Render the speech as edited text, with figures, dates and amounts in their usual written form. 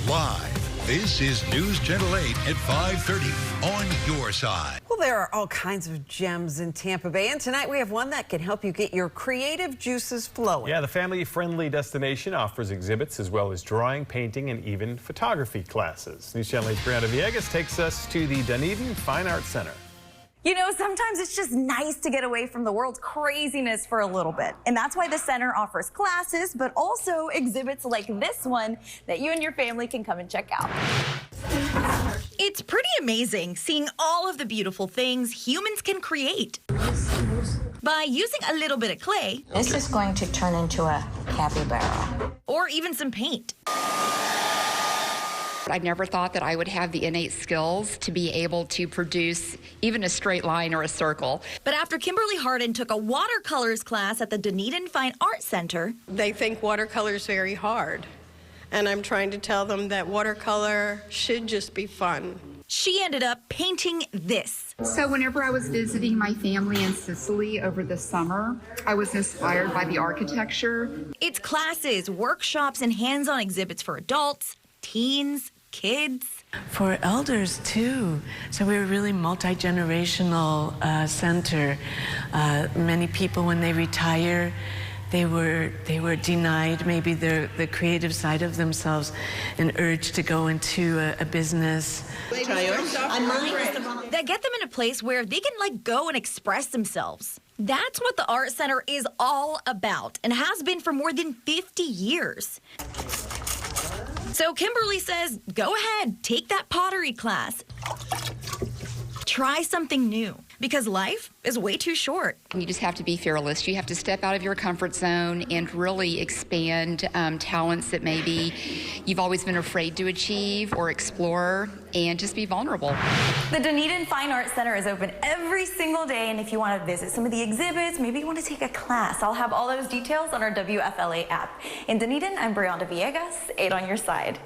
Live, this is News Channel 8 at 5:30 on your side. Well, there are all kinds of gems in Tampa Bay, and tonight we have one that can help you get your creative juices flowing. Yeah, the family-friendly destination offers exhibits as well as drawing, painting, and even photography classes. News Channel 8's Brianda Villegas takes us to the Dunedin Fine Art Center. You know, sometimes it's just nice to get away from the world's craziness for a little bit. And that's why the center offers classes, but also exhibits like this one that you and your family can come and check out. It's pretty amazing seeing all of the beautiful things humans can create. By using a little bit of clay. This is going to turn into a capybara. Or even some paint. I never thought that I would have the innate skills to be able to produce even a straight line or a circle. But after Kimberly Harden took a watercolors class at the Dunedin Fine Art Center, they think watercolor is very hard. And I'm trying to tell them that watercolor should just be fun. She ended up painting this. So whenever I was visiting my family in Sicily over the summer, I was inspired by the architecture. It's classes, workshops, and hands-on exhibits for adults, teens, kids. For elders too. So we're a really multi-generational center. Many people, when they retire, they were denied maybe the creative side of themselves, an urge to go into a business. That get them in a place where they can go and express themselves. That's what the Art Center is all about and has been for more than 50 years. So Kimberly says, go ahead, take that pottery class. Try something new, because life is way too short. You just have to be fearless. You have to step out of your comfort zone and really expand talents that maybe you've always been afraid to achieve or explore, and just be vulnerable. The Dunedin Fine Art Center is open every single day, and if you want to visit some of the exhibits, maybe you want to take a class, I'll have all those details on our WFLA app. In Dunedin, I'm Brianda Villegas, 8 on your side.